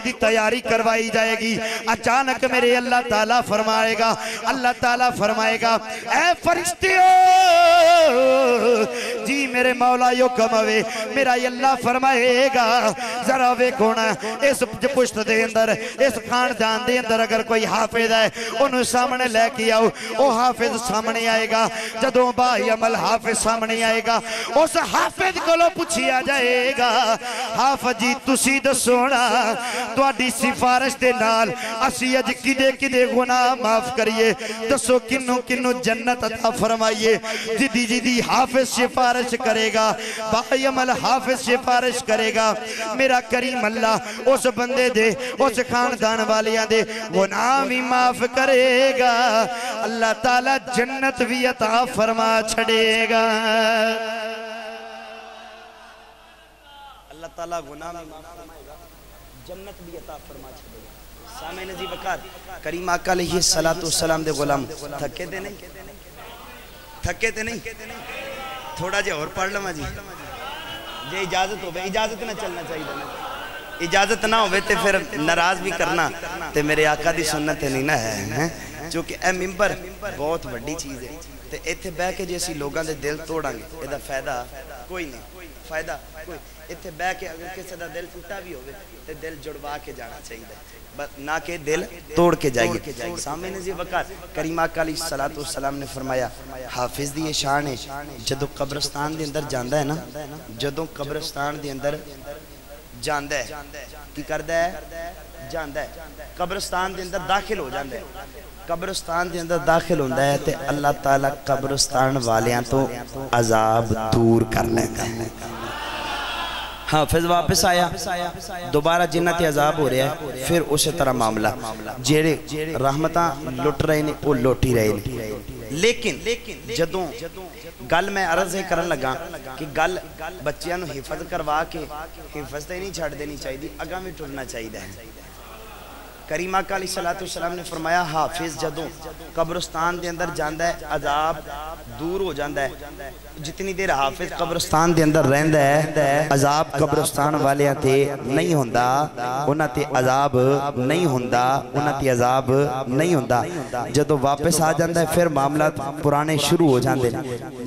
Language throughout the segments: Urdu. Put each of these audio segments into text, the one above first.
دی تیاری کروائی جائے گی. اچانک میرے اللہ تعالیٰ فرمائے گا, اللہ تعالیٰ فرمائے گا اے فرشتیوں جی میرے مولا یکم ہوئے. میرا اللہ فرمائے گا ذرا ویکھونا اس پشت دے اندر اس خاندان دے اندر اگر کوئی حافظ ہے انہوں سامنے لے کے آؤ. وہ حافظ سامنے آئے گا. جدوں با عمل حافظ سامنے آئے گا اس حافظ کو لو پوچھیا جائے گا حافظ جی تسی دسونا تواڈی سفارش دے نال اسی اج کدے کدے گناہ معاف کریے, دسو کنوں کنوں جنت عطا فرمائیے. جدی جدی حافظ سفارش کرے گا, با عمل حافظ سفارش کرے گا, میرا کریم اللہ اس بندے دے اس خاندان والیاں دے گناہ بھی معاف کرے گا. اللہ تعالیٰ جنت بھی عطا فرما چھڑے گا. اللہ تعالیٰ گناہ بھی معاف فرمائے گا, جنت بھی عطا فرما چھڑے گا. سامعین عزیز وقار کریم آقا علیہ السلام دے غلام تھکے تے نہیں, تھکے تے نہیں, تھوڑا جے اور پڑھ لما جی جے اجازت ہوئے, اجازت نہ چلنا چاہیے نا, اجازت نہ ہوئے تے پھر ناراض بھی کرنا تے میرے آقا دی سنت نہیں نہ ہے. چونکہ اے ممبر بہت بڑی چیز ہے تے ایتھے بہ کے جیسی لوگاں دے دل توڑاں گے ایدہ فائدہ کوئی نہیں, فائدہ کوئی. ایتھے بہ کے اگر کسی دا دل ٹوٹا بھی ہوئے تے دل جڑوا کے جانا چاہیے, نہ کہ دل توڑ کے جائیے. سامنے نزی وقار کریم آقا علیہ السلام نے فرمایا حافظ دی یہ شان ہے جدو قبرستان دے اندر جاندہ ہے نا, جدو قبرستان دے اندر جاندہ ہے کی کردہ ہے, جاندہ ہے قبرستان دے اندر داخل ہو جاندہ ہے. قبرستان دے اندر داخل ہوندہ ہے تے اللہ تعالیٰ قبرستان والیاں تو عذاب دور کر لیں گا. حافظ واپس آیا دوبارہ جنت عذاب ہو رہا ہے, پھر اسی طرح معاملہ جیڑے رحمتاں لٹ رہے ہیں وہ لوٹی رہے ہیں. لیکن جدوں گل میں عرض کرن لگا کہ گل بچیاں نو حفظ کروا کے حفظ تے نہیں چھڑ دینی چاہیے, اگاں بھی ٹرنا چاہیے. کریم آقا علیہ السلام نے فرمایا حافظ جدوں قبرستان دے اندر جاندہ ہے عذاب دور ہو جاندہ ہے. جتنی دیر حافظ قبرستان دے اندر رہندہ ہے عذاب قبرستان والیاں تے نہیں ہوندہ, انہاں تے عذاب نہیں ہوندہ, انہاں تے عذاب نہیں ہوندہ. جدوں واپس آ جاندہ ہے پھر معاملات پرانے شروع ہو جاندے.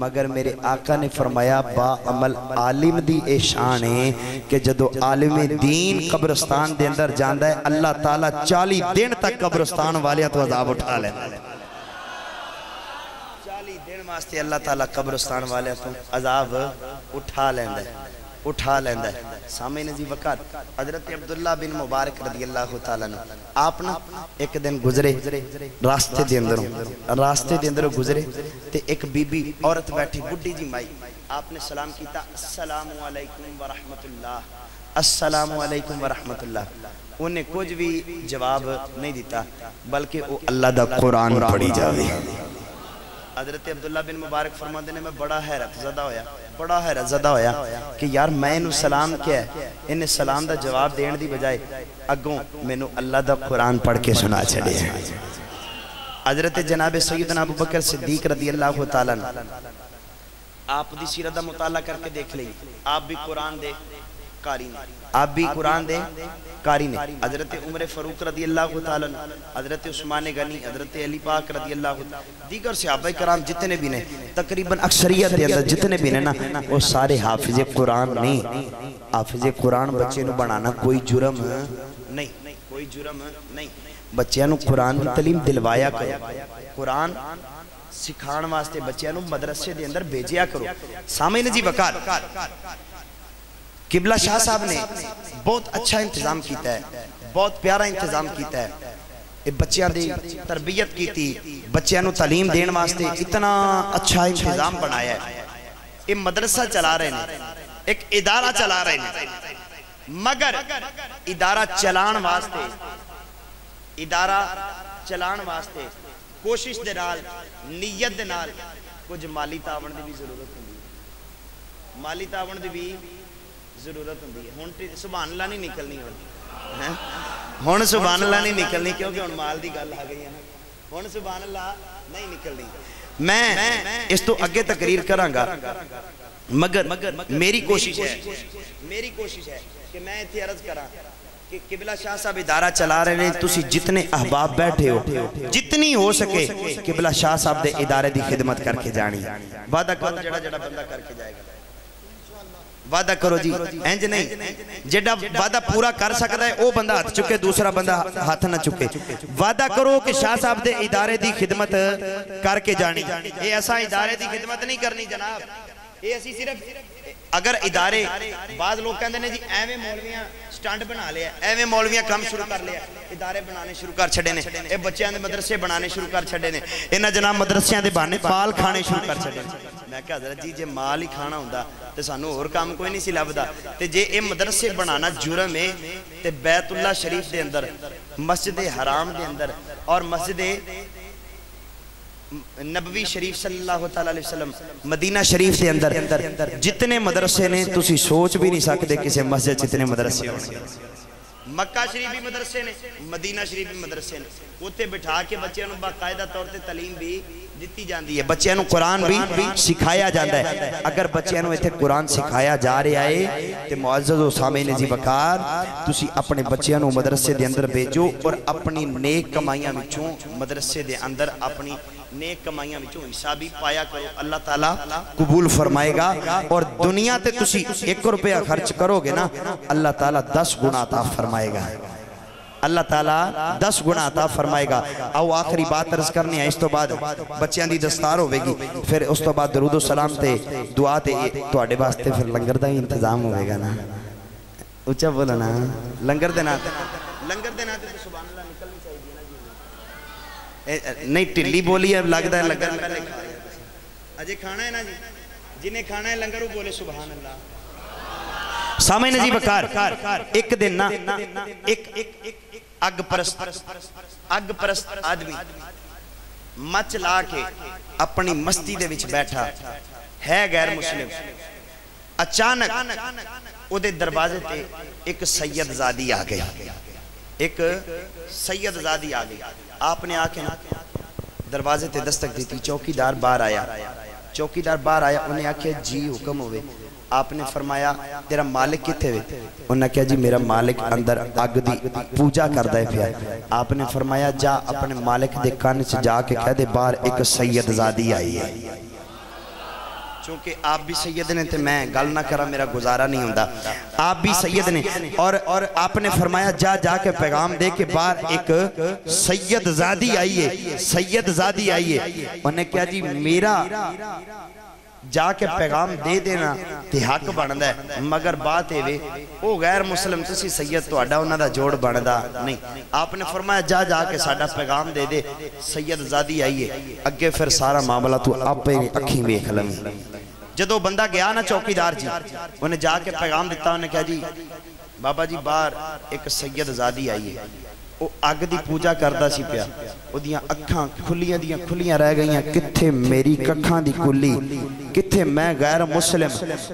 مگر میرے آقا نے فرمایا با عمل عالم دی اے شان ہے کہ جدوں عالم دین قبرستان دے اندر جاندہ ہے اللہ تعالیٰ 40 دن تک قبرستان والیاں تو عذاب اٹھا لینا. 40 دن واسطے اللہ تعالیٰ قبرستان والیاں تو عذاب اٹھا لیندہ ہے, اٹھا لیندہ ہے. سامعین عزیز وقار حضرت عبداللہ بن مبارک رضی اللہ تعالیٰ نے آپ نا ایک دن گزرے راستے دے اندروں گزرے تے ایک بی بی عورت بیٹھی بڈی جی مائی, آپ نے سلام کیتا السلام علیکم ورحمت اللہ, السلام علیکم ورحمت اللہ. انہیں کچھ بھی جواب نہیں دیتا بلکہ وہ اللہ دا قرآن پڑھی جاوے. حضرت عبداللہ بن مبارک فرماتے ہیں میں بڑا حیرت زدہ ہویا کہ یار میں انہوں سلام کیا ہے, انہیں سلام دا جواب دین دی بجائے اگوں میں انہوں اللہ دا قرآن پڑھ کے سنا چھڑے ہیں. حضرت جناب سیدنا ابو بکر صدیق رضی اللہ تعالیٰ آپ دی سیرت دا مطالعہ کر کے دیکھ لیں, آپ بھی قرآن دے قاری نے, آپ بھی قرآن دے قاری نے. حضرت عمر فاروق رضی اللہ تعالیٰ, حضرت عثمان غنی, حضرت علی پاک رضی اللہ تعالیٰ, دیگر صحابہ کرام جتنے بھی نے تقریباً اکثریت دے اندر جتنے بھی نے نا وہ سارے حافظ قرآن نہیں. حافظ قرآن بچے نو بنانا کوئی جرم نہیں, کوئی جرم نہیں. بچیاں نو قرآن کی تعلیم دلوایا کرو, قرآن سکھان واسطے بچیاں نو مدرسے دے اندر بھیجیا کرو. سامعین جی وقار قبلہ شاہ صاحب نے بہت اچھا انتظام کیتا ہے, بہت پیارا انتظام کیتا ہے. بچیاں دی تربیت کی تھی, بچیاں نو تعلیم دین واسطے اتنا اچھا انتظام بنایا ہے. یہ مدرسہ چلا رہے ہیں, ایک ادارہ چلا رہے ہیں, مگر ادارہ چلان واسطے کوشش دے نال نیت دے نال کچھ مالی تعاون دی بھی ضرورت ہوندی ہے, مالی تعاون دی بھی ضرورت ہوندی ہے. ہن سبحان اللہ نہیں نکلنی, ہن سبحان اللہ نہیں نکلنی کیونکہ ہن مال دی گل آ گئی ہے, ہن سبحان اللہ نہیں نکلنی. میں اس تو اگے تقریر کراں گا مگر میری کوشش ہے کہ میں ایتھے عرض کراں کہ قبلہ شاہ صاحب ادارہ چلا رہے ہیں، تسی جتنے احباب بیٹھے ہو جتنی ہو سکے قبلہ شاہ صاحب دے ادارے دی خدمت کر کے جانی. وعدہ کرو جڑا جڑا بندہ کر کے جائے گا، وعدہ کرو جی. انج نہیں جڑا وعدہ پورا کر سکتا ہے او بندہ ہاتھ چکے، دوسرا بندہ ہاتھ نہ چکے. وعدہ کرو کہ شاہ صاحب دے ادارے دی خدمت کر کے جانی. اے ایسا ادارے دی خدمت نہیں کرنی جناب، اے اسی صرف اگر ادارے بعض لوگ کہندے نے جی ایویں مولویاں سٹانڈ بنا لیا، ایویں مولویاں کام شروع کر لیا، ادارے بنانے شروع کر چھڑے نے، اے بچیاں دے مدرسے بنانے شروع کر چھڑے نے، انہاں جناب مدرسیاں دے بہانے مال کھانے شروع کر چھڑے نے. میں کہا حضرت جی جے مال ہی کھانا ہوندا تے سانو اور کام کوئی نہیں سی لبدا. تے جے اے مدرسے بنانا جرم ہے تے بیت اللہ شریف دے اندر، مسجد حرام دے اندر اور مسجد نبوی شریف صلی اللہ علیہ وسلم مدینہ شریف دے اندر جتنے مدرسے نے تسی سوچ بھی نہیں سکتے کسی مسجد جتنے مدرسے ہونے. مکہ شریف بھی مدرسے نے، مدینہ شریف بھی مدرسے نے. اوتے بٹھا کے بچیاں نوں باقاعدہ طور تے تعلیم بھی دیتی جاندی ہے، بچیاں نوں قرآن بھی سکھایا جاندا ہے. اگر بچیاں نوں ایتھے قرآن سکھایا جا رہا ہے تے معزز و سامعین جی وقار تسی اپنے بچیاں نوں مدرسے دے اندر بھیجو اور اپنی نیک کمائیاں وچوں مدرسے دے اندر اپنی نیک کمائیاں وچوں حصہ بھی پایا کرو. اللہ تعالیٰ قبول فرمائے گا. اور دنیا تے تسی 1 روپیہ خرچ کرو گے نا، اللہ تعالیٰ 10 گنا عطا فرمائے گا. اللہ تعالیٰ 10 گنا عطا فرمائے گا. آؤ آخری بات عرض کرنی ہے، اس تو بعد بچیاں دی دستار ہوئے گی، پھر اس تو بعد درود و سلام تے دعا تے تواڈے واسطے پھر لنگر دا ہی انتظام ہوئے گا نا. اونچا بولو نا، لنگر دے ناتے تو سبحان اللہ نکلنی چاہیے نا جی. نہیں ٹلی بولی ہے لگتا ہے لنگر پہلے کھایا اجے کھانا ہے نا جی، جنہیں کھانا ہے لنگر وہ بولے سبحان اللہ. سامعین جی وقار ایک دن نا ایک اگ پرست آدمی مچ لا کے اپنی مستی دے وچ بیٹھا ہے غیر مسلم. اچانک او دے دروازے تے ایک سید زادی آ گئی، ایک سید زادی آ گئی. آپ نے آ کے دروازے تے دستک دیتی. چوکیدار باہر آیا، چوکیدار باہر آیا، انہیں آکھیا جی حکم ہوئے. آپ نے فرمایا تیرا مالک کتے ہوئے؟ انہوں نے کہا جی میرا مالک اندر اگ دی پوجا کر دے پیا. آپ نے فرمایا جا اپنے مالک دے کان سے جا کے کہہ دے باہر ایک سید زادی آئی ہے. چونکہ آپ بھی سید نے تھے، میں گل نہ کرا میرا گزارا نہیں ہوندہ، آپ بھی سید نے. اور آپ نے فرمایا جا کے پیغام دے کہ باہر ایک سید زادی آئی ہے، سید زادی آئی ہے. انہوں نے کہا جی میرا جا کے پیغام دے دینا تے حق بندا ہے، مگر بات ہے وہ غیر مسلم تسی سید تو اڈا انہاں دا جوڑ بندا نہیں. آپ نے فرمایا جا کے ساڈا پیغام دے دے سید زادی آئی ہے. اگے پھر سارا معاملہ تو آپ اکھیں ویکھ لویں. جدو بندہ گیا نا چوکیدار جی، انہیں جا کے پیغام دیتا، انہیں کہا جی بابا جی باہر ایک سید زادی آئی ہے. وہ اگ دی پوجا کردہ سی پیا، وہ دیاں اکھاں کھلیاں رہ گئیاں. کتھے میری ککھاں دی کلی، کتھے میں غیر مسلم،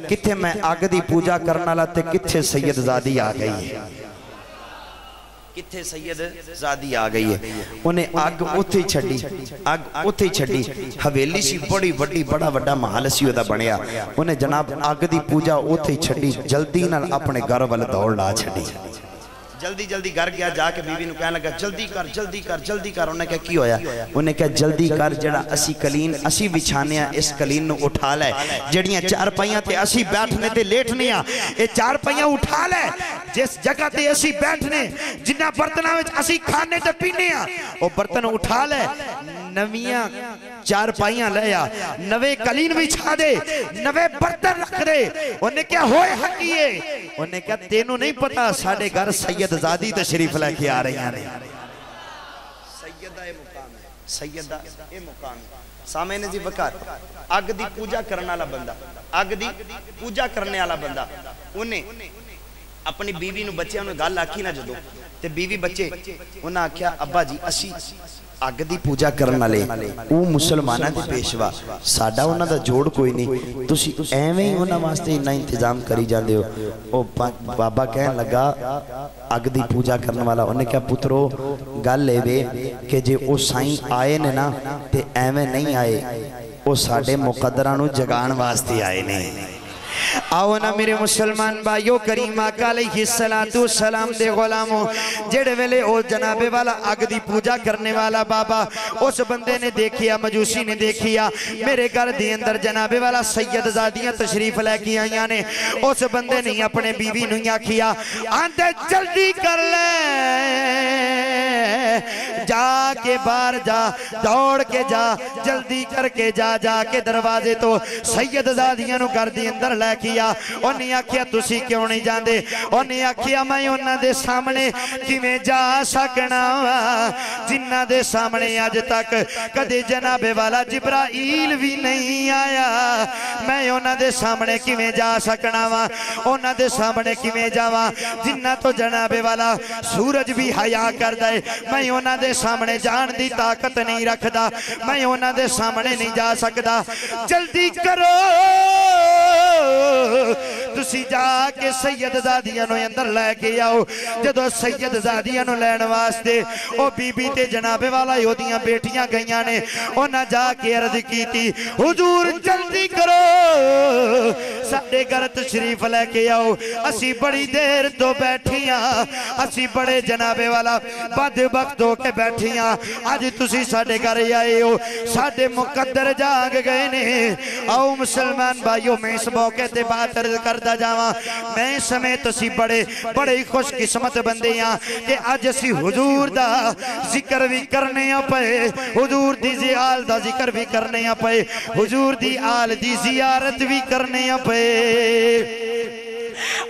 کتھے میں اگ دی پوجا کرنا لاتے، کتھے سید زادی آ گئی ہے، کتھے سید زادی آ گئی ہے. انہیں اگ اتھے چھڑی، اگ اتھے چھڑی. حویلی سی بڑی وڈی بڑا وڈا محل سی ہوتا بنیا. انہیں جناب اگ دی پوجا اتھے چھڑی، جلدی نہ اپنے گھر والے دوڑ لا چھڑی. جلدی گھر گیا، جا کے بیوی نو کہنے لگا جلدی کر. انہیں کہا کی ہویا؟ انہیں کہا جلدی کر، جڑا اسی کلین اسی بچھانے ہیں، اس کلین نو اٹھا لے. جڑیاں 4 پائیاں تے اسی بیٹھنے تے لیٹنے ہیں، اے 4 پائیاں اٹھا لے. جس جگہ تے اسی بیٹھنے، جنہ برتنہ وچ اسی کھانے تے پینے ہیں، او برتن اٹھا لے. نویاں 4 پائیاں لیا، نوے کلین بچھا دے، نوے برتن رکھ دے. انہیں کہا ہوئے حقیے. انہیں کہا تینوں نہیں پتا ساڑھے گھر سید زادی تشریف لے کے آ رہی ہیں. سیدہ اے مقام ہے، سیدہ اے مقام ہے. سامعین جی وقار اگ دی پوجا کرنے والا بندہ، اگ دی پوجا کرنے والا بندہ، انہیں اپنی بیوی نو بچے انہوں گال آکھی نہ جدو تے بیوی بچے انہاں کیا ابا جی اسی اگ دی پوجا کرنا لے او مسلمانہ دے پیشوا ساڑھا انہاں دا جوڑ کوئی نہیں. تسی ایویں ہی انہاں واسطے انہاں انتظام کری جان دے ہو. او بابا کہن لگا اگ دی پوجا کرنے والا. انہیں کہا پترو گل لے بے کہ جے او سائیں آئے نے نا تے ایویں نہیں آئے، او ساڑھے مقدرانو جگان واسطے آئے نے. آؤ نا میرے مسلمان بھائیو، کریم آقا علیہ السلام دے غلاموں، جڑے ویلے او جناب والا اگ دی پوجا کرنے والا بابا اس بندے نے دیکھیا، مجوسی نے دیکھیا میرے گھر دی اندر جناب والا سید زادیاں تشریف لے کے آئیاں نے۔ اس بندے نے اپنے بیوی نو آکھیا آندے جلدی کر لے، جا کے باہر جا، دوڑ کے جا، جلدی کر کے جا، جا کے دروازے تو سید زادیاں نو گھر دی اندر لے کیا۔ انہیں آکھیا تسی کیوں نہیں جاندے؟ انہیں آکھیا میں انہاں دے سامنے کیویں جا سکنا جنہاں دے سامنے آج تک کدے جناب والا جبرائیل بھی نہیں آیا، میں انہاں دے سامنے کیویں جا سکنا وا، انہاں دے سامنے کیویں جاواں جنہاں تو جناب والا سورج بھی حیا کردا ہے، میں انہاں دے سامنے جان دی طاقت نہیں رکھدا، میں انہاں دے سامنے نہیں جا سکدا، جلدی کرو تسی جا کے سید زادیاں نو اندر لے کے آؤ۔ جدو سید زادیاں نو لین واسطے او بی بی تے جناب والا یودیاں بیٹیاں گئیاں نے، انہاں جا کے عرض کی تھی حضور جلدی کرو ساڈے گھر تشریف لے کے آؤ، اسی بڑی دیر تو بیٹھیاں، اسی بڑے جناب والا بدبخت ہو کے بیٹھیاں، آج تسی ساڈے گھر آئے ہو، ساڈے مقدر جاگ گئے نے۔ آؤ مسلمان بھائیو، میں اس موقع تے بات عرض کردہ جاواں، میں سمیت اسی بڑے خوش قسمت بندے ہاں کہ آج اسی حضور دا ذکر بھی کرنے پئے، حضور دی زیال دا ذکر بھی کرنے پئے، حضور دی آل دی زیارت بھی کرنے پئے۔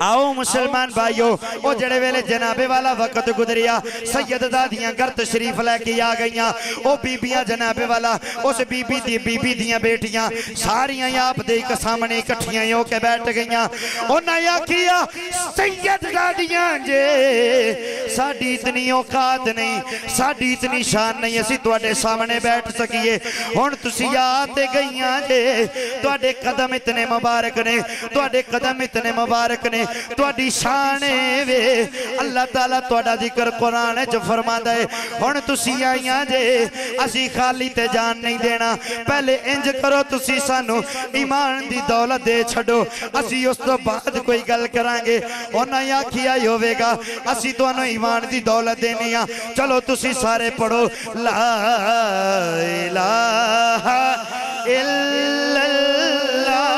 آؤ مسلمان بھائیو، او جڑے ویلے جناب والا وقت گزریا، سید زادیاں گھر تشریف لے کے آ گئیاں، او بیبیاں جناب والا اس بیبی دیاں بیٹیاں ساریاں آپ دے ایک سامنے اکٹھیاں ہو کے بیٹھ گئیاں۔ انہاں یا کیا سید زادیاں جے ساڈی اتنی اوقات نہیں، ساڈی اتنی شان نہیں، اسی تواڈے سامنے بیٹھ سکیے، ہن تسی آتے گئیاں جے، تواڈے قدم اتنے مبارک نے، تواڈے قدم اتنے مبارک نے، تواڈی شان وے، اللہ تعالیٰ تواڈا ذکر قرآن جو فرماتا ہے، ہن تسی آئیاں جے، اسی خالی تے جان نہیں دینا، پہلے انج کرو تسی سانو ایمان دی دولت دے چھڑو، اسی اس تو بعد کوئی گل کرانگے، انہاں یا کیا ہی ہوئے گا، اسی تو انہوں ایمان دی دولت دینی ہے، چلو تسی سارے پڑھو لا الہ الا اللہ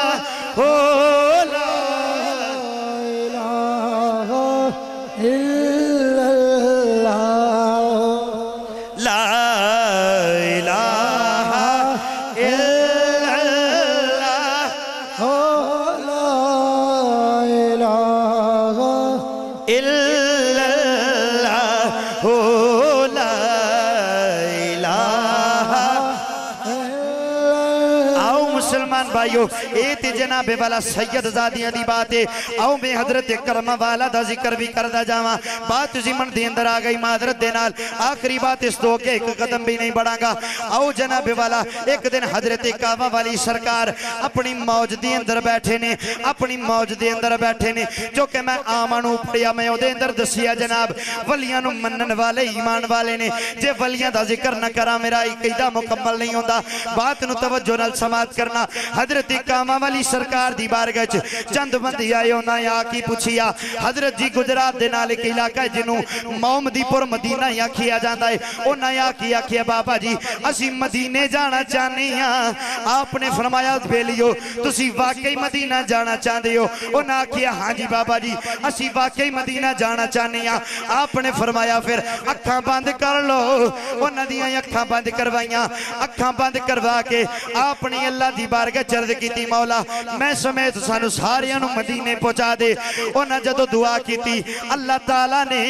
بھائیو، اے تے جناب والا سید زادیاں دی بات ہے، آؤ میں حضرت کرمہ والا دا ذکر بھی کردہ جاواں، بات زمن دی اندر آگئی معذرت دے نال، آخری بات اس تو کہ ایک قدم بھی نہیں بڑھاں گا۔ آؤ جناب والا ایک دن حضرت کعبہ والی سرکار اپنی موج دی اندر بیٹھے نے، اپنی موج دی اندر بیٹھے نے، جو کہ میں آمانو پڑیا میں دے اندر دسیا جناب ولیاں نو منن والے ایمان والے نے، جے ولیاں دا ذکر نہ کرا میرا عقیدہ مکمل نہیں ہوندہ، بات نو توجہ نال سماعت کرنا۔ حضرت کعبہ والی سرکار دی بارگاہ چند بندی آئے انہاں یا کی پوچھیا، حضرت جی گجرات دے نال ایک علاقہ جنوں محمدی پور مدینہ یا کیا جاتا ہے، انہاں یا کیا بابا جی اسی مدینے جانا چاہنے ہیں۔ آپ نے فرمایا بیلیو تسی واقعی مدینہ جانا چاہتے ہو؟ انہاں کیا ہاں جی بابا جی اسی واقعی مدینہ جانا چاہنے ہیں۔ آپ نے فرمایا پھر اکھاں بند کر لو، انہاں دیاں اکھاں بند کروائیاں، اکھاں بند کروا کے آپ نے اللہ دی بارگاہ چرد کی تھی مولا میں سمیت سانو ساریاں نو مدینے پہنچا دے۔ انہاں جدو دعا کی تھی اللہ تعالیٰ نے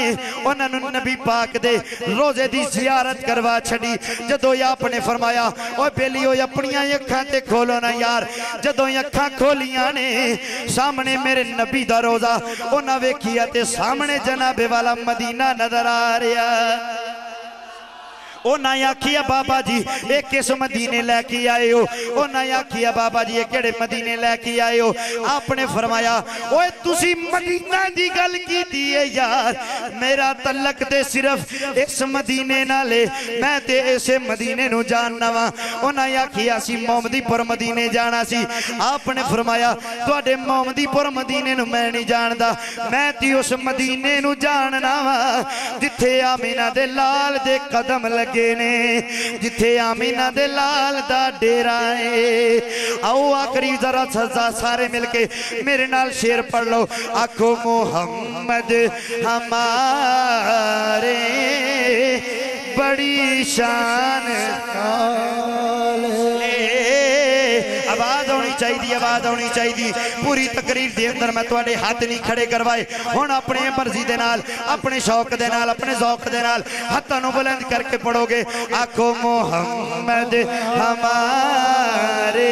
انہاں نو نبی پاک دے روزے دی زیارت کروا چھڑی۔ جدو یا آپ نے فرمایا اوہ بیلیو اپنیاں اکھاں تے کھولو نا یار، جدو اکھاں کھولیاں نے سامنے میرے نبی دا روزہ انہاں ویکھیا تے سامنے جناب والا مدینہ نظر آ رہا۔ انہیں آکھیا بابا جی ایک کس مدینے لے کے آئے ہو انہیں آکھیا بابا جی ایک کڑے مدینے لے کے آئے ہو آپ نے فرمایا اوے تسی مدینہ دی گل کی دیئے یار میرا تعلق تے صرف اس مدینے نہ لے میں تے اسے مدینے نو جاننا وا انہیں آکھیا سی محمدی پر مدینے جانا سی آپ نے فرمایا توڑے محمدی پر مدینے نو میں نہیں جاندا میں تی اس مدینے نو جاننا وا جتھے آمینہ دے لال دے قدم لگے نے جتھے آمینہ دے لال دا ڈیرائے آؤ آخری ذرا سزا سارے مل کے میرے نال شیر پڑھ لو آکھو محمد ہمارے بڑی شان آواز ہونی چاہیے آواز ہونی چاہیے پوری تقریر دے اندر میں توڑے ہاتھ نہیں کھڑے کروائے ہون اپنے مرضی دے نال اپنے شوق دے نال اپنے ذوق دے نال ہاتھوں بلند کر کے پڑھو گے آکھو محمد ہمارے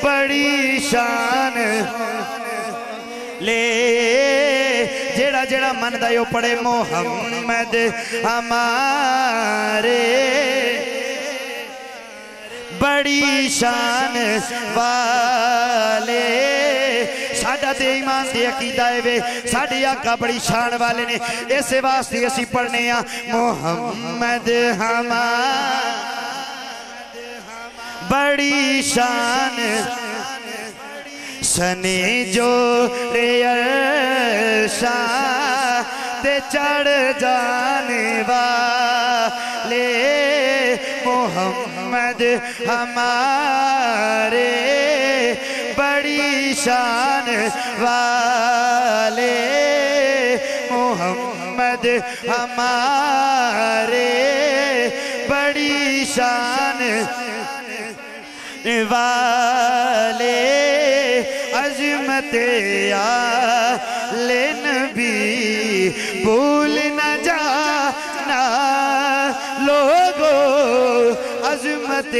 بڑی شان لے جیڑا جیڑا من دائیو پڑھے محمد ہمارے بڑی شان والے ساڑھا دے ایمان دے عقیدہ وے ساڑھے آقا بڑی شان والے نے ایسے واسطے اسی پڑھنے ہیں محمد ہمارے بڑی شان سنے جو عرشاں تے چڑھ جانے والے محمد ہمارے بڑی شان والے محمد ہمارے بڑی شان والے عظمت آل نبی بھول نہ جانا لوگو عظمت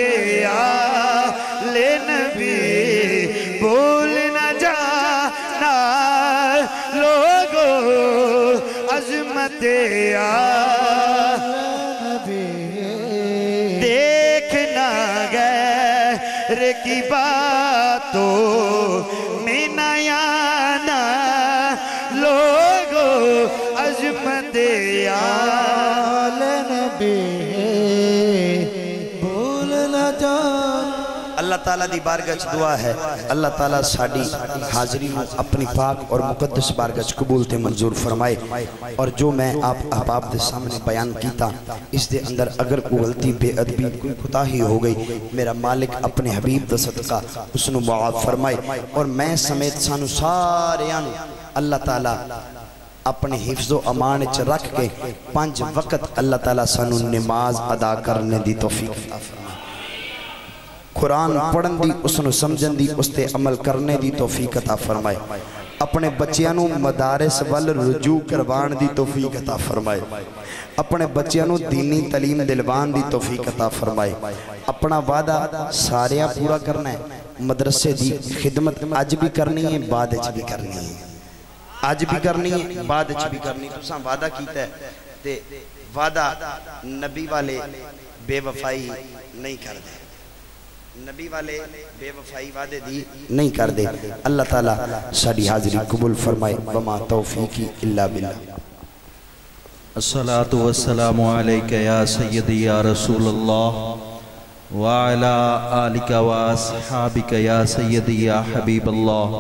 آل نبی بھول نہ جانا لوگو عظمت آل نبی دیکھنا غیر کی باتوں میں نیانا لوگو عظمت آل نبی بھول نہ جان اللہ تعالیٰ دی بارگاہ دعا ہے اللہ تعالیٰ ساڑی حاضری اپنی پاک اور مقدس بارگاہ قبول تے منظور فرمائے اور جو میں آپ احباب دے سامنے بیان کیتا اس دے اندر اگر کوئی غلطی بے ادبی کوئی کوتاہی ہو گئی میرا مالک اپنے حبیب دا صدقہ اس نو معاف فرمائے اور میں سمیت سانو سارے آنو اللہ تعالیٰ اپنے حفظ و امان چ رکھ کے 5 وقت اللہ تعالیٰ سانو نماز ادا کرنے دی توفیق فرمائے قرآن پڑھن دی اس نو سمجھن دی اس تے عمل کرنے دی توفیق عطا فرمائے اپنے بچیانوں مدارس وال رجوع کروان دی توفیق عطا فرمائے اپنے بچیانوں دینی تعلیم دلوان دی توفیق عطا فرمائے اپنا وعدہ ساریاں پورا کرنا ہے مدرسے دی خدمت آج بھی کرنی ہے بعد اچ بھی کرنی ہے آج بھی کرنی ہے بعد اچ بھی کرنی ہے تساں وعدہ کیتا ہے تے وعدہ نبی والے بے وفائی نہیں کر دے نبی والے بے وفائی وعدے دی نہیں کر دے اللہ تعالیٰ ساڑی حاضری قبول فرمائے وما توفیقی اللہ باللہ الصلاة والسلام علیکہ یا سیدی یا رسول اللہ وعلا آلکہ واصحابکہ یا سیدی یا حبیب اللہ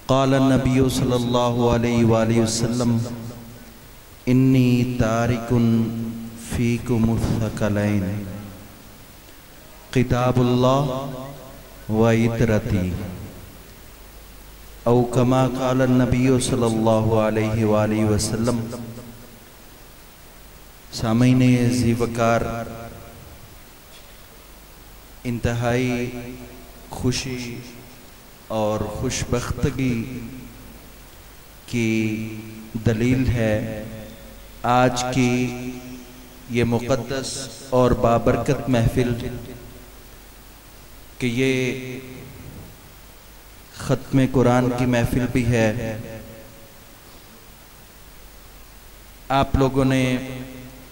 قال النبی صلی اللہ علیہ وآلہ وسلم انی تارکن فیکم الثقلین کتاب اللہ و عطرتی او کما قال النبی صلی اللہ علیہ وآلہ وسلم سامعین ذی وقار انتہائی خوشی اور خوشبختگی کی دلیل ہے آج کی یہ مقدس اور بابرکت محفل کہ یہ ختم قرآن کی محفل بھی ہے آپ لوگوں نے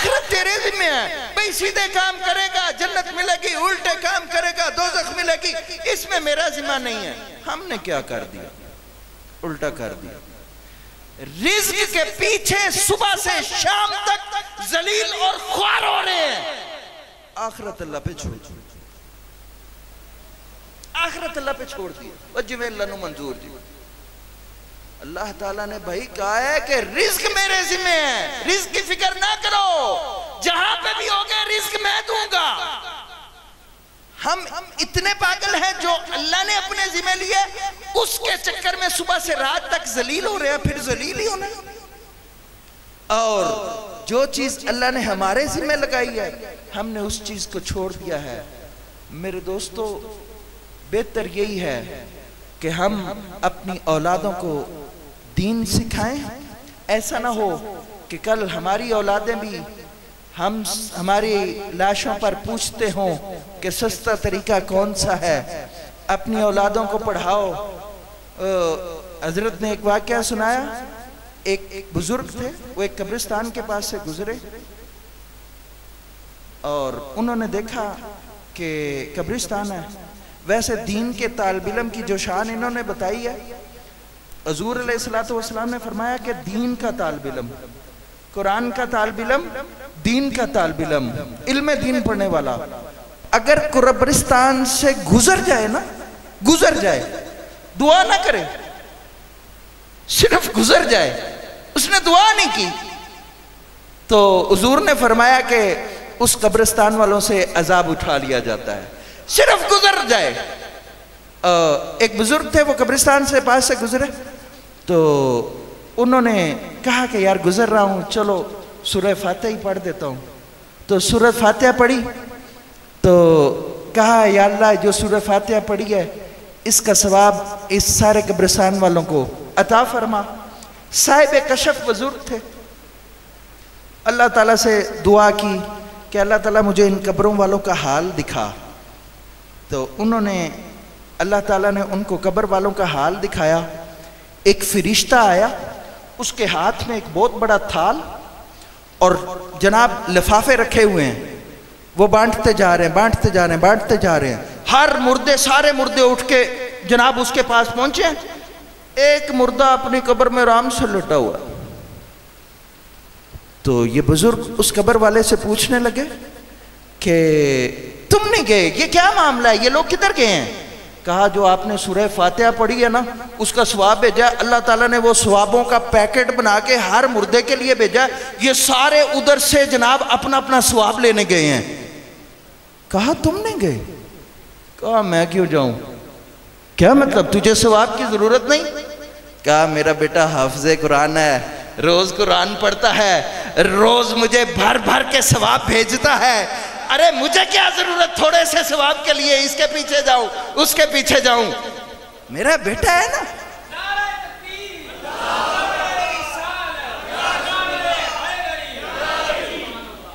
آخرت تیرے ذمہ ہے بھئی، سیدھے کام کرے گا جنت ملے گی، الٹے کام کرے گا دوزخ ملے گی، اس میں میرا ذمہ نہیں ہے۔ ہم نے کیا کر دیا؟ الٹا کر دیا۔ رزق کے پیچھے صبح سے شام تک ذلیل اور خوار ہو رہے ہیں، آخرت اللہ پہ چھوڑ دی، آخرت اللہ پہ چھوڑ دی، اور جو اللہ نو منظور دی۔ اللہ تعالیٰ نے بھائی کہا ہے کہ رزق میرے ذمہ ہے، رزق کی فکر نہ کرو، جہاں پہ بھی ہوگے رزق میں دوں گا۔ ہم اتنے پاگل ہیں جو اللہ نے اپنے ذمہ لیے، اس کے چکر میں صبح سے رات تک ذلیل ہو رہے ہیں، پھر ذلیل ہی ہونا ہے۔ اور جو چیز اللہ نے ہمارے ذمہ لگائی ہے ہم نے اس چیز کو چھوڑ دیا ہے۔ میرے دوستو، بہتر یہی ہے کہ ہم اپنی اولادوں کو دین سکھائیں، ایسا نہ ہو کہ کل ہماری اولادیں بھی ہماری لاشوں پر پوچھتے ہوں کہ سستا طریقہ کون سا ہے۔ اپنی اولادوں کو پڑھاؤ۔ حضرت نے ایک واقعہ سنایا، ایک بزرگ تھے، وہ ایک قبرستان کے پاس سے گزرے اور انہوں نے دیکھا کہ قبرستان ہے۔ ویسے دین کے طالب علم کی جو شان انہوں نے بتائی ہے، حضور علیہ السلام نے فرمایا کہ دین کا طالب علم، قرآن کا طالب علم، دین کا طالب علم، علم دین پڑھنے والا اگر قبرستان سے گزر جائے نا، گزر جائے، دعا نہ کرے، صرف گزر جائے، اس نے دعا نہیں کی، تو حضور نے فرمایا کہ اس قبرستان والوں سے عذاب اٹھا لیا جاتا ہے، صرف گزر جائے۔ ایک بزرگ تھے، وہ قبرستان سے پاس سے گزرے تو انہوں نے کہا کہ یار گزر رہا ہوں، چلو سورہ فاتحہ ہی پڑھ دیتا ہوں۔ تو سورہ فاتحہ پڑھی تو کہا یا اللہ جو سورہ فاتحہ پڑھی ہے اس کا ثواب اس سارے قبرستان والوں کو عطا فرما۔ صاحب کشف بزرگ تھے، اللہ تعالیٰ سے دعا کی کہ اللہ تعالیٰ مجھے ان قبروں والوں کا حال دکھا۔ تو انہوں نے، اللہ تعالیٰ نے ان کو قبر والوں کا حال دکھایا۔ ایک فرشتہ آیا، اس کے ہاتھ میں ایک بہت بڑا تھال اور جناب لفافے رکھے ہوئے ہیں، وہ بانٹتے جا رہے ہیں، بانٹتے جا رہے ہیں، بانٹتے جا رہے ہیں۔ ہر مردے، سارے مردے اٹھ کے جناب اس کے پاس پہنچے ہیں۔ ایک مردہ اپنی قبر میں آرام سے لٹا ہوا۔ تو یہ بزرگ اس قبر والے سے پوچھنے لگے کہ تم نہیں گئے، یہ کیا معاملہ ہے، یہ لوگ کدھر گئے ہیں؟ کہا جو آپ نے سورہ فاتحہ پڑھی ہے نا اس کا ثواب بھیجا، اللہ تعالیٰ نے وہ ثوابوں کا پیکٹ بنا کے ہر مردے کے لیے بھیجا، یہ سارے ادھر سے جناب اپنا اپنا ثواب لینے گئے ہیں۔ کہا تم نہیں گئے؟ کہا میں کیوں جاؤں، کیا مطلب تجھے ثواب کی ضرورت نہیں؟ کہا میرا بیٹا حافظ قرآن ہے، روز قرآن پڑھتا ہے، روز مجھے بھر بھر کے ثواب بھیجتا ہے، ارے مجھے کیا ضرورت تھوڑے سے ثواب کے لیے اس کے پیچھے جاؤں اس کے پیچھے جاؤں، میرا بیٹا ہے نا۔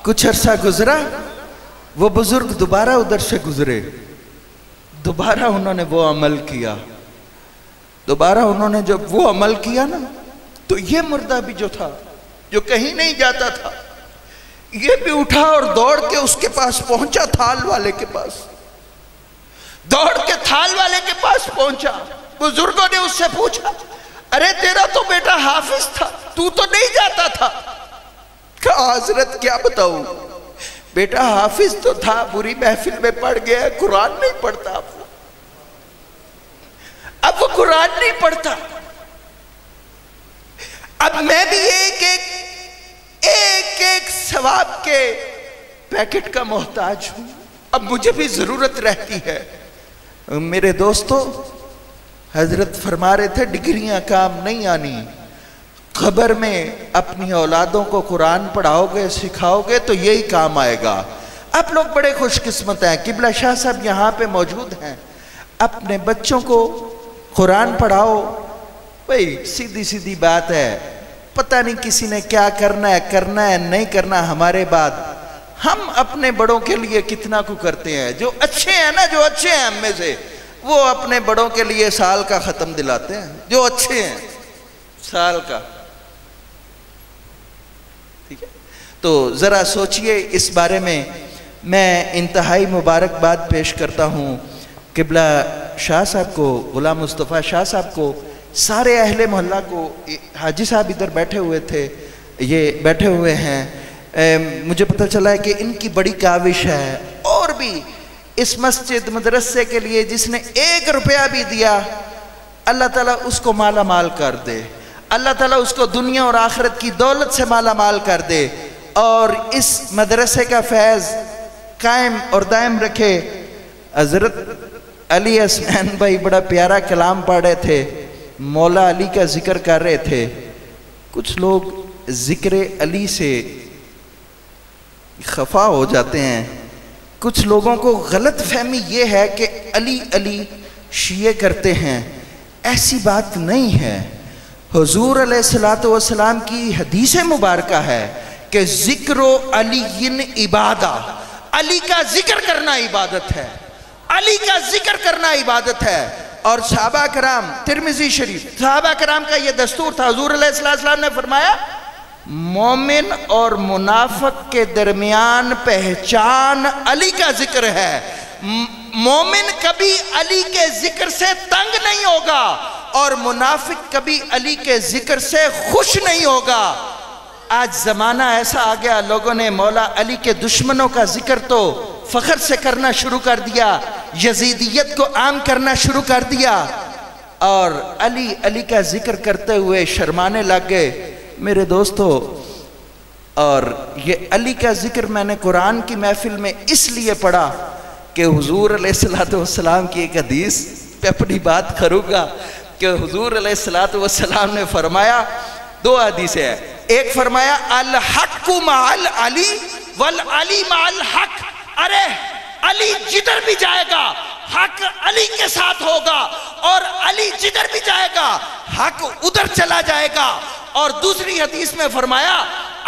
کچھ عرصہ گزرا، وہ بزرگ دوبارہ ادھر سے گزرے، دوبارہ انہوں نے وہ عمل کیا، دوبارہ انہوں نے جب وہ عمل کیا نا تو یہ مردہ بھی جو تھا، جو کہیں نہیں جاتا تھا، یہ بھی اٹھا اور دوڑ کے اس کے پاس پہنچا، تھال والے کے پاس دوڑ کے تھال والے کے پاس پہنچا۔ بزرگوں نے اس سے پوچھا ارے تیرا تو بیٹا حافظ تھا، تو نہیں جاتا تھا؟ کہا حضرت کیا بتاؤں، بیٹا حافظ تو تھا، بری محفل میں پڑھ گیا، قرآن نہیں پڑھتا، اب وہ قرآن نہیں پڑھتا، اب میں بھی ایک ایک ثواب کے پیکٹ کا محتاج ہوں، اب مجھے بھی ضرورت رہتی ہے۔ میرے دوستو، حضرت فرما رہے تھے ڈگریاں کام نہیں آنی، قبر میں اپنی اولادوں کو قرآن پڑھاؤ گے، سکھاؤ گے تو یہی کام آئے گا۔ آپ لوگ بڑے خوش قسمت ہیں، قبلہ شاہ صاحب یہاں پہ موجود ہیں، اپنے بچوں کو قرآن پڑھاؤ۔ بھئی سیدھی سیدھی بات ہے، پتہ نہیں کسی نے کیا کرنا ہے نہیں کرنا، ہمارے بعد ہم اپنے بڑوں کے لیے کتنا کو کرتے ہیں، جو اچھے ہیں نا، جو اچھے ہیں ہم میں سے، وہ اپنے بڑوں کے لیے سال کا ختم دلاتے ہیں، جو اچھے ہیں سال کا، ٹھیک ہے۔ تو ذرا سوچئے اس بارے میں انتہائی مبارکباد پیش کرتا ہوں قبلہ شاہ صاحب کو، غلام مصطفیٰ شاہ صاحب کو، سارے اہل محلہ کو. حاجی صاحب ادھر بیٹھے ہوئے تھے، یہ بیٹھے ہوئے ہیں. مجھے پتہ چلا ہے کہ ان کی بڑی کاوش ہے، اور بھی اس مسجد مدرسے کے لیے جس نے 1 روپیہ بھی دیا، اللہ تعالیٰ اس کو مالا مال کر دے، اللہ تعالیٰ اس کو دنیا اور آخرت کی دولت سے مالا مال کر دے، اور اس مدرسے کا فیض قائم اور دائم رکھے. حضرت علی اسمین بھائی بڑا پیارا کلام پڑھ رہے تھے، مولا علی کا ذکر کر رہے تھے. کچھ لوگ ذکر علی سے خفا ہو جاتے ہیں. کچھ لوگوں کو غلط فہمی یہ ہے کہ علی علی شیعہ کرتے ہیں. ایسی بات نہیں ہے. حضور علیہ السلام کی حدیث مبارکہ ہے کہ ذکر علی عبادہ، علی کا ذکر کرنا عبادت ہے، علی کا ذکر کرنا عبادت ہے. اور صحابہ کرام، ترمذی شریف، صحابہ کرام کا یہ دستور تھا. حضور علیہ السلام نے فرمایا مومن اور منافق کے درمیان پہچان علی کا ذکر ہے. مومن کبھی علی کے ذکر سے تنگ نہیں ہوگا اور منافق کبھی علی کے ذکر سے خوش نہیں ہوگا. آج زمانہ ایسا آ گیا، لوگوں نے مولا علی کے دشمنوں کا ذکر تو فخر سے کرنا شروع کر دیا، یزیدیت کو عام کرنا شروع کر دیا، اور علی علی کا ذکر کرتے ہوئے شرمانے لگ گئے. میرے دوستو، اور یہ علی کا ذکر میں نے قرآن کی محفل میں اس لیے پڑھا کہ حضور علیہ السلام کی ایک حدیث پہ اپنی بات کروں گا کہ حضور علیہ السلام نے فرمایا، 2 حدیثیں ہیں. ایک فرمایا الحق مع العلی والعلی مع الحق. ارے علی جدھر بھی جائے گا حق علی کے ساتھ ہوگا، اور علی جدھر بھی جائے گا حق ادھر چلا جائے گا. اور دوسری حدیث میں فرمایا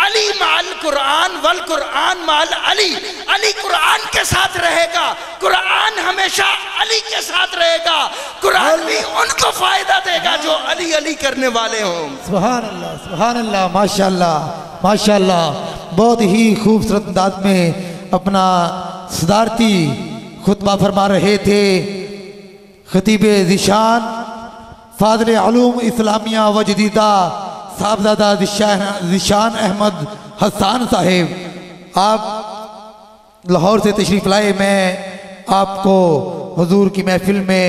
علی مع القرآن والقرآن مع العلی. علی قرآن کے ساتھ رہے گا، قرآن ہمیشہ علی کے ساتھ رہے گا. قرآن بھی ان کو فائدہ دے گا جو علی علی کرنے والے ہوں. سبحان اللہ، سبحان اللہ، ماشاءاللہ ماشاءاللہ. بہت ہی خوبصورت انداز میں اپنا صدارتی خطبہ فرما رہے تھے خطیب ذیشان فاضل علوم اسلامیہ و جدیدہ صاحبزادہ ذیشان احمد حسان صاحب. آپ لاہور سے تشریف لائے. میں آپ کو حضور کی محفل میں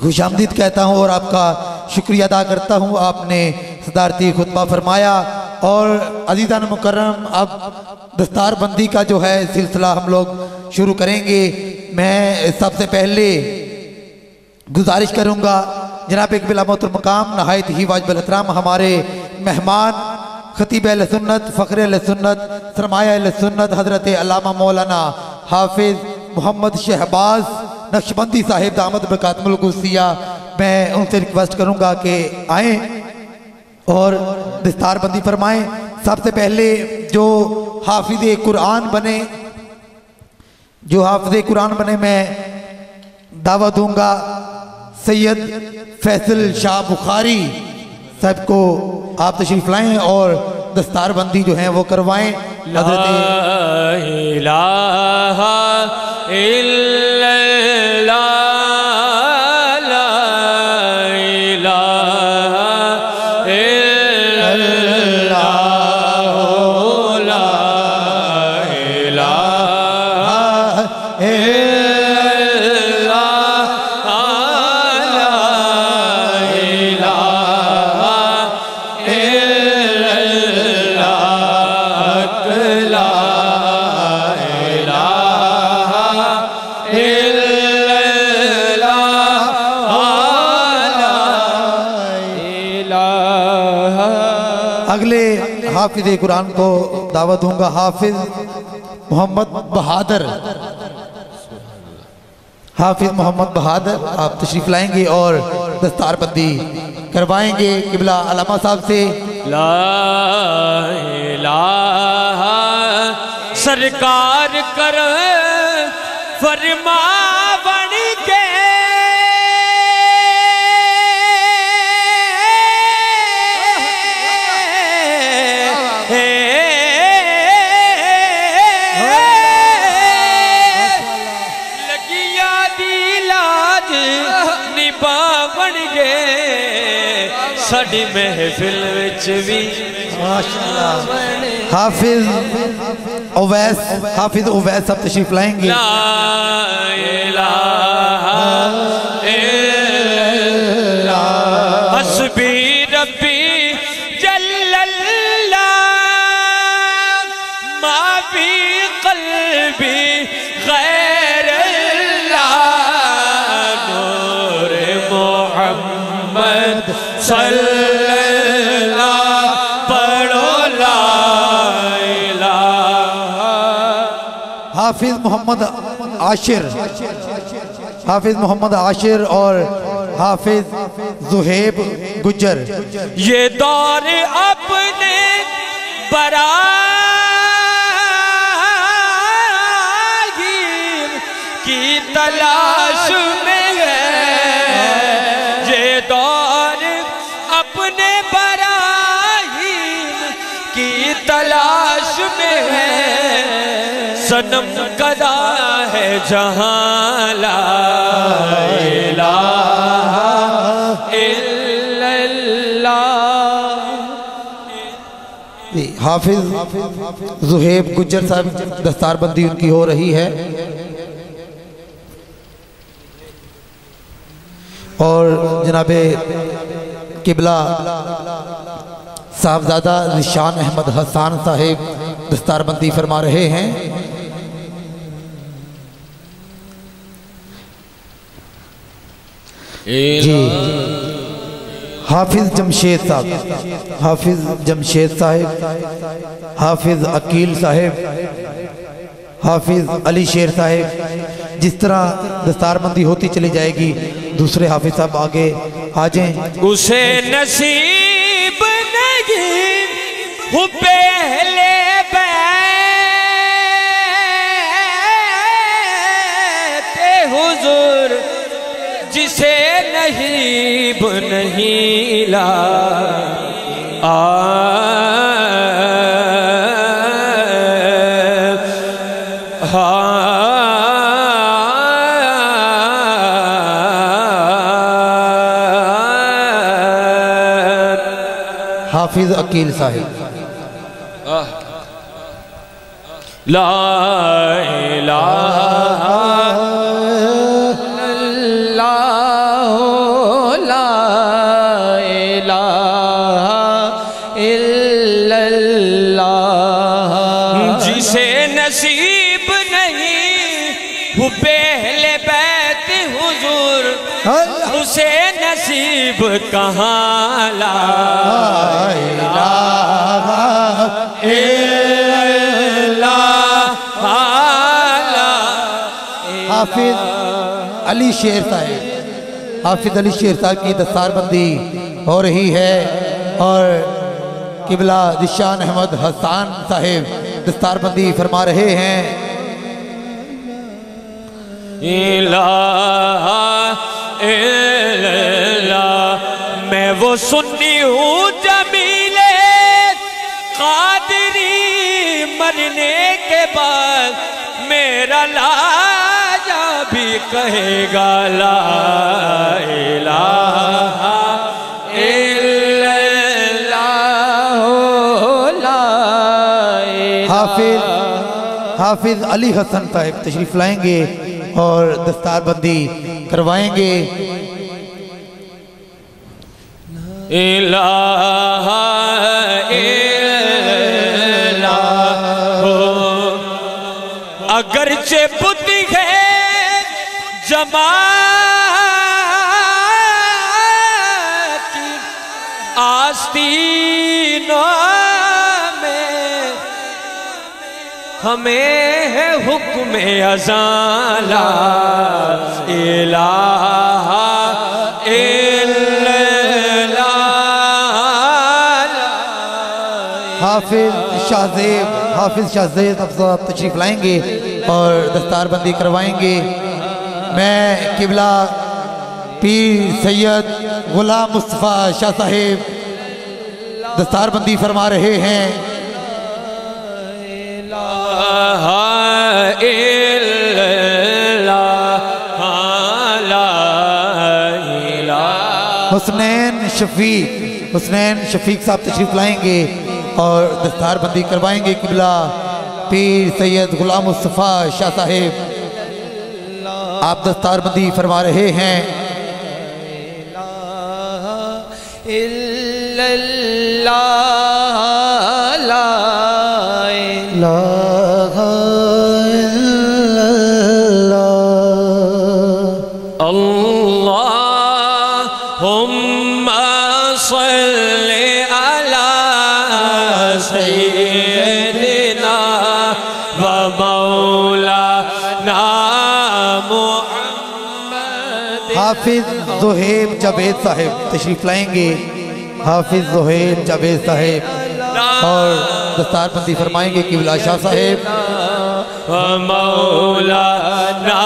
خوش آمدید کہتا ہوں اور آپ کا شکریہ ادا کرتا ہوں. آپ نے صدارتی خطبہ فرمایا، اور عزیزان مکرم اب دستار بندی کا جو ہے سلسلہ ہم لوگ شروع کریں گے. میں سب سے پہلے گزارش کروں گا جناب اقبال محترم مقام نہایت ہی واجب الاحترام ہمارے مہمان خطیب اہل سنت، فخر اہل سنت، سرمایہ اہل سنت حضرت علامہ مولانا حافظ محمد شہباز نقشبندی صاحب دامت برکاتہ القدسیہ، میں ان سے ریکویسٹ کروں گا کہ آئیں اور دستار بندی فرمائیں. سب سے پہلے جو حافظ قرآن بنے میں دعوت دوں گا سید فیصل شاہ بخاری صاحب کو. آپ تشریف لائیں اور دستار بندی جو ہیں وہ کروائیں. لا الہ الا اللہ، لا الہ الا اللہ، لا الہ الا اگلے حافظ قرآن کو دعوت دوں گا حافظ محمد بہادر. حافظ محمد بہادر آپ تشریف لائیں گے اور دستار بندی کروائیں گے قبلہ علامہ صاحب سے. لا الہ سرکار کر فرما بن کے بن گئے ساڈی محفل وچ بھی حافظ اویس صاحب تشریف لائیں گے لا الہ الا حسبی ربی جل اللہ ما فی قلبی غیر اللہ نور محمد صلی اللہ پڑھو لا الہ حافظ محمد عاشر اور حافظ زہیب گجر یہ دور اپنے براہیم کی تلاش میں ہے یہ دور اپنے براہیم کی تلاش میں ہے صنم کدا ہے جہاں لا الہ الا اللہ حافظ زہیب گجر صاحب دستار بندی ان کی ہو رہی ہے اور جناب قبلہ صاحبزادہ ذیشان احمد حسان صاحب دستار بندی فرما رہے ہیں جی حافظ جمشید صاحب حافظ عقیل صاحب حافظ علی شیر صاحب جس طرح دستار بندی ہوتی چلی جائے گی دوسرے حافظ صاحب آگے آ جائیں اسے نصیب نہیں ہو پہلے بیت حضور جسے نہیب نہیں لا حافظ عقیل صاحب لا الہ نصیب نہیں وہ پہلے بیت حضور اسے نصیب کہاں لا الہ الا اللہ حافظ علی شیر صاحب کی دستار بندی ہو رہی ہے اور قبلہ ذیشان احمد حسان صاحب دستار بندی فرما رہے ہیں الہ الا میں وہ سنی ہوں جمیل قادری مرنے کے بعد میرا لاجا بھی کہے گا لا الہ الا حافظ علی حسن صاحب تشریف لائیں گے اور دستار بندی کروائیں گے الہ الا اگرچہ بت ہے جماعت کی آستینوں ہمیں ہے حکم اذان لا الہ الا اللہ حافظ شاہ زیب صاحب تشریف لائیں گے اور دستار بندی کروائیں گے میں قبلہ پیر سید غلام مصطفیٰ شاہ صاحب دستار بندی فرما رہے ہیں لا الہ حسنین شفیق صاحب تشریف لائیں گے اور دستار بندی کروائیں گے قبلہ پیر سید غلام مصطفیٰ شاہ صاحب آپ دستار بندی فرما رہے ہیں حافظ زہیب جاوید صاحب تشریف لائیں گے حافظ زہیب جاوید صاحب اور دستار بندی فرمائیں گے قبلہ شاہ صاحب مولانا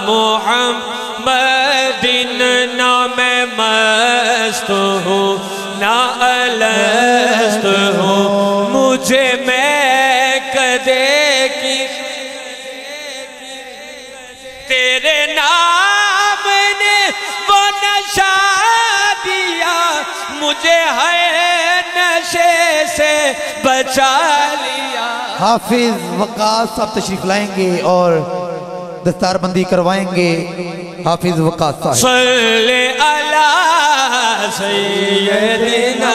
محمد نہ میں مست ہوں نہ الست ہوں مجھے میں کدے کی تیرے نام نے وہ نشہ دیا مجھے ہے نشے سے بچا لیا حافظ وقاص صاحب تشریف لائیں گے اور دستار بندی کروائیں گے حافظ وقاص صاحب صلی علی سیدنا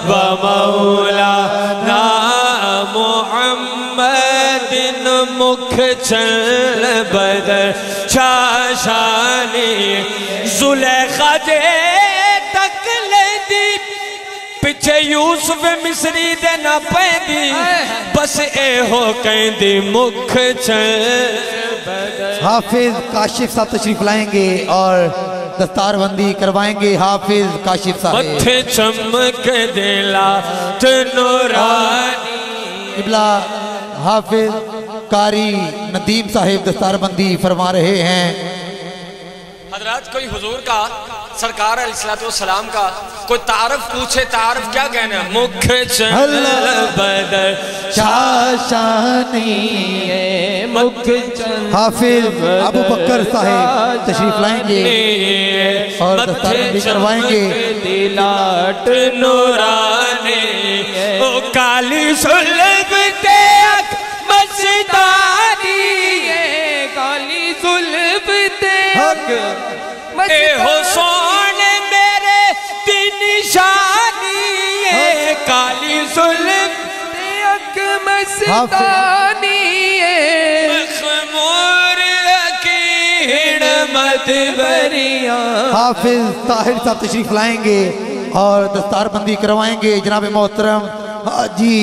و مولانا محمد مکھ چل بدر شاشانی زلیخہ دے تک لیندی پچھے یوسف مصری دے نہ پیندی بس اے ہو کہندی مکھ چل بدر حافظ کاشف صاحب تشریف لائیں گے اور دستار بندی کروائیں گے حافظ کاشف صاحب متھے چمک دلا نورانی قبلہ حافظ قاری ندیم صاحب دستار بندی فرما رہے ہیں حضرات کوئی حضور کا سرکار علیہ السلام کا کوئی تعارف پوچھے تعارف کیا کہنا ہے مکھ چل بدر شاشانی مکھ چل حافظ ابو بکر صاحب تشریف لائیں گے اور دستار بندی کروائیں گے دلاٹ نورانی او کالی سلب تے اک مستانی کالی سلب تے اک اے حسین میرے دی نشانی کالی سلب تے اک مستانی مخمور اکیڑ مدبریاں حافظ طاہر صاحب تشریف لائیں گے اور دستار بندی کروائیں گے جناب محترم حاجی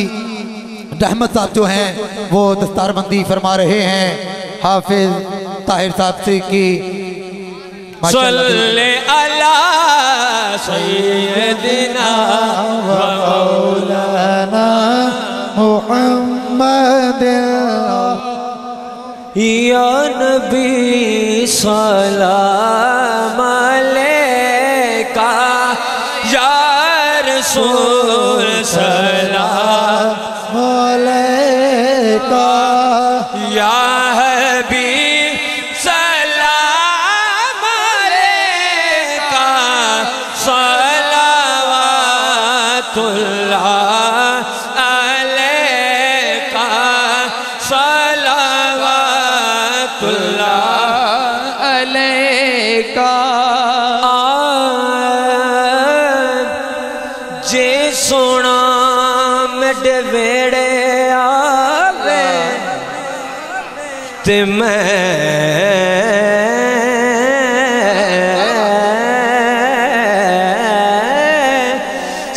رحمت صاحب جو ہیں وہ دستار بندی فرما رہے ہیں حافظ طاہر صاحب سے کی صلی علی سیدنا و مولانا محمد یا نبی سلام علیکہ یا رسول سلام علیکہ یا حبیب سلام علیکہ صلوات اللہ علیکہ صلوات اللہ علیکہ جے سونا مڈ ویڑے آوے تے میں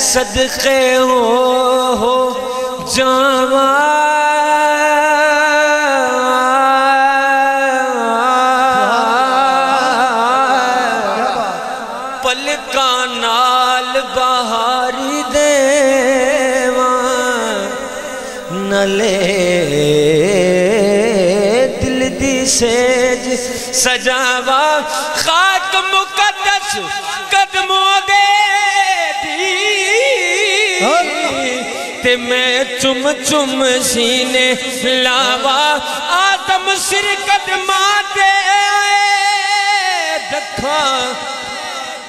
صدقے ہو جاواں پلکاں نال بہاری دیواں نلے دل دی سیج سجاواں خاک مقدس قدموں دے دی تے میں چم چم سینے لاواں آدم سر قدماں دے دکھاں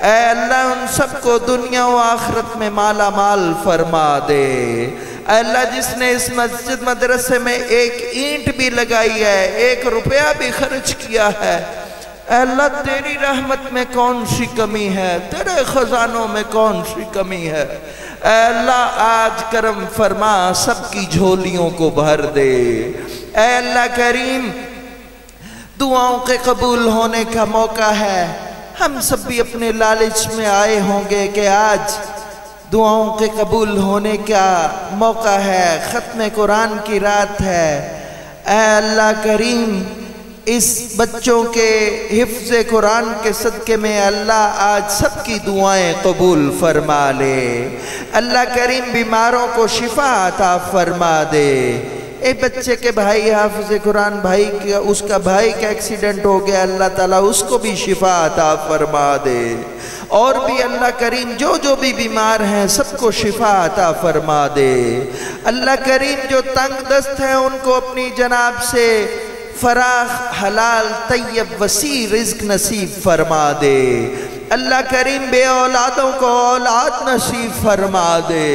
اے اللہ ان سب کو دنیا و آخرت میں مالا مال فرما دے۔ اے اللہ جس نے اس مسجد مدرسے میں ایک اینٹ بھی لگائی ہے، 1 روپیہ بھی خرچ کیا ہے، اے اللہ تیری رحمت میں کون سی کمی ہے، تیرے خزانوں میں کون سی کمی ہے، اے اللہ آج کرم فرما، سب کی جھولیوں کو بھر دے۔ اے اللہ کریم دعاؤں کے قبول ہونے کا موقع ہے، ہم سب بھی اپنے لالچ میں آئے ہوں گے کہ آج دعاؤں کے قبول ہونے کا موقع ہے، ختم قرآن کی رات ہے۔ اے اللہ کریم اس بچوں کے حفظ قرآن کے صدقے میں اللہ آج سب کی دعائیں قبول فرما لے۔ اللہ کریم بیماروں کو شفا عطا فرما دے۔ ایک بچے کے بھائی حافظ قرآن بھائی اس کا بھائی کا ایکسیڈنٹ ہو گیا، اللہ تعالیٰ اس کو بھی شفا عطا فرما دے۔ اور بھی اللہ کریم جو بھی بیمار ہیں سب کو شفا عطا فرما دے۔ اللہ کریم جو تنگ دست ہیں ان کو اپنی جناب سے فراخ حلال طیب وسیع رزق نصیب فرما دے۔ اللہ کریم بے اولادوں کو اولاد نصیب فرما دے۔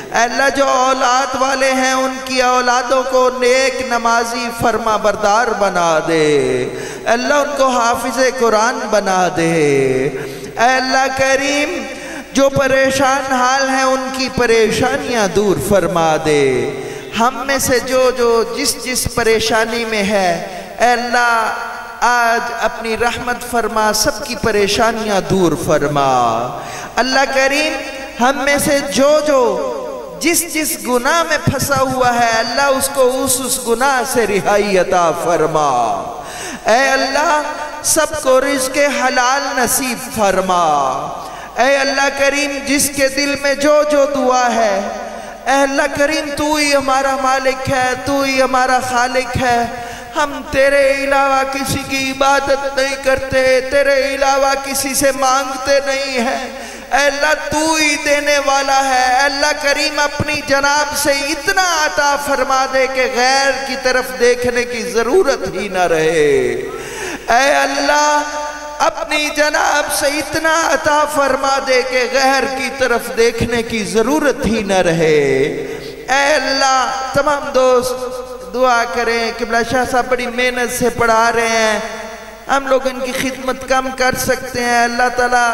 اے اللہ جو اولاد والے ہیں ان کی اولادوں کو نیک نمازی فرما بردار بنا دے۔ اللہ ان کو حافظ قرآن بنا دے۔ اے اللہ کریم جو پریشان حال ہیں ان کی پریشانیاں دور فرما دے۔ ہم میں سے جو جس پریشانی میں ہے اے اللہ آج اپنی رحمت فرما، سب کی پریشانیاں دور فرما۔ اللہ کریم ہم میں سے جو جس گناہ میں پھنسا ہوا ہے اللہ اس کو اس گناہ سے رہائی عطا فرما۔ اے اللہ سب کو رزق حلال نصیب فرما۔ اے اللہ کریم جس کے دل میں جو دعا ہے اے اللہ کریم تو ہی ہمارا مالک ہے، تو ہی ہمارا خالق ہے، ہم تیرے علاوہ کسی کی عبادت نہیں کرتے، تیرے علاوہ کسی سے مانگتے نہیں ہیں، اے اللہ تو ہی دینے والا ہے۔ اے اللہ کریم اپنی جناب سے اتنا عطا فرما دے کہ غیر کی طرف دیکھنے کی ضرورت ہی نہ رہے۔ اے اللہ اپنی جناب سے اتنا عطا فرما دے کہ غیر کی طرف دیکھنے کی ضرورت ہی نہ رہے۔ اے اللہ تمام دوست دعا کریں، قبلہ شاہ صاحب بڑی محنت سے پڑھا رہے ہیں، ہم لوگ ان کی خدمت کم کر سکتے ہیں، اللہ تعالیٰ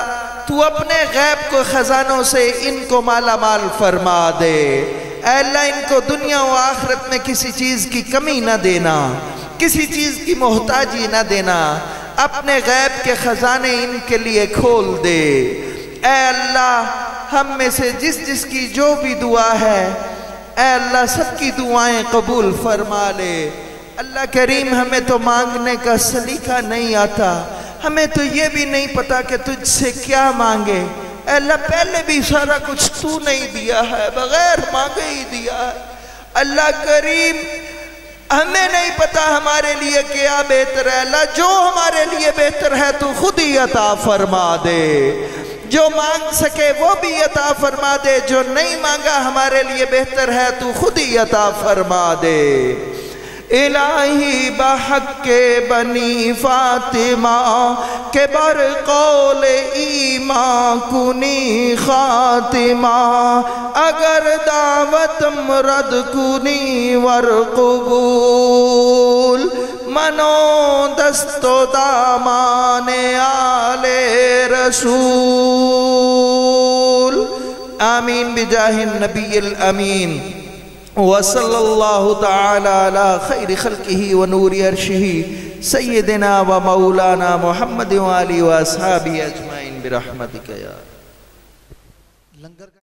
تو اپنے غیب کو خزانوں سے ان کو مالا مال فرما دے۔ اے اللہ ان کو دنیا و آخرت میں کسی چیز کی کمی نہ دینا، کسی چیز کی محتاجی نہ دینا، اپنے غیب کے خزانے ان کے لیے کھول دے۔ اے اللہ ہم میں سے جس کی جو بھی دعا ہے اے اللہ سب کی دعائیں قبول فرما لے۔ اللہ کریم ہمیں تو مانگنے کا سلیقہ نہیں آتا، ہمیں تو یہ بھی نہیں پتا کہ تجھ سے کیا مانگے، اے اللہ پہلے بھی سارا کچھ تو نہیں دیا ہے، بغیر مانگے ہی دیا ہے۔ اللہ کریم ہمیں نہیں پتا ہمارے لیے کیا بہتر ہے، اللہ جو ہمارے لیے بہتر ہے تو خود ہی عطا فرما دے، جو مانگ سکے وہ بھی عطا فرما دے، جو نہیں مانگا ہمارے لیے بہتر ہے تو خود ہی عطا فرما دے۔ الہی بحق بنی فاطمہ کے بر قول ایمان کنی خاتمہ، اگر دعوت مرد کنی ور قبول، منو دست و دامان آل رسول۔ آمین بجاہ النبی الامین وصلی اللہ تعالی علی خیر خلقہ ونور عرشہ سیدنا و مولانا محمد و آلہ و اصحابہ اجمعین برحمتک یا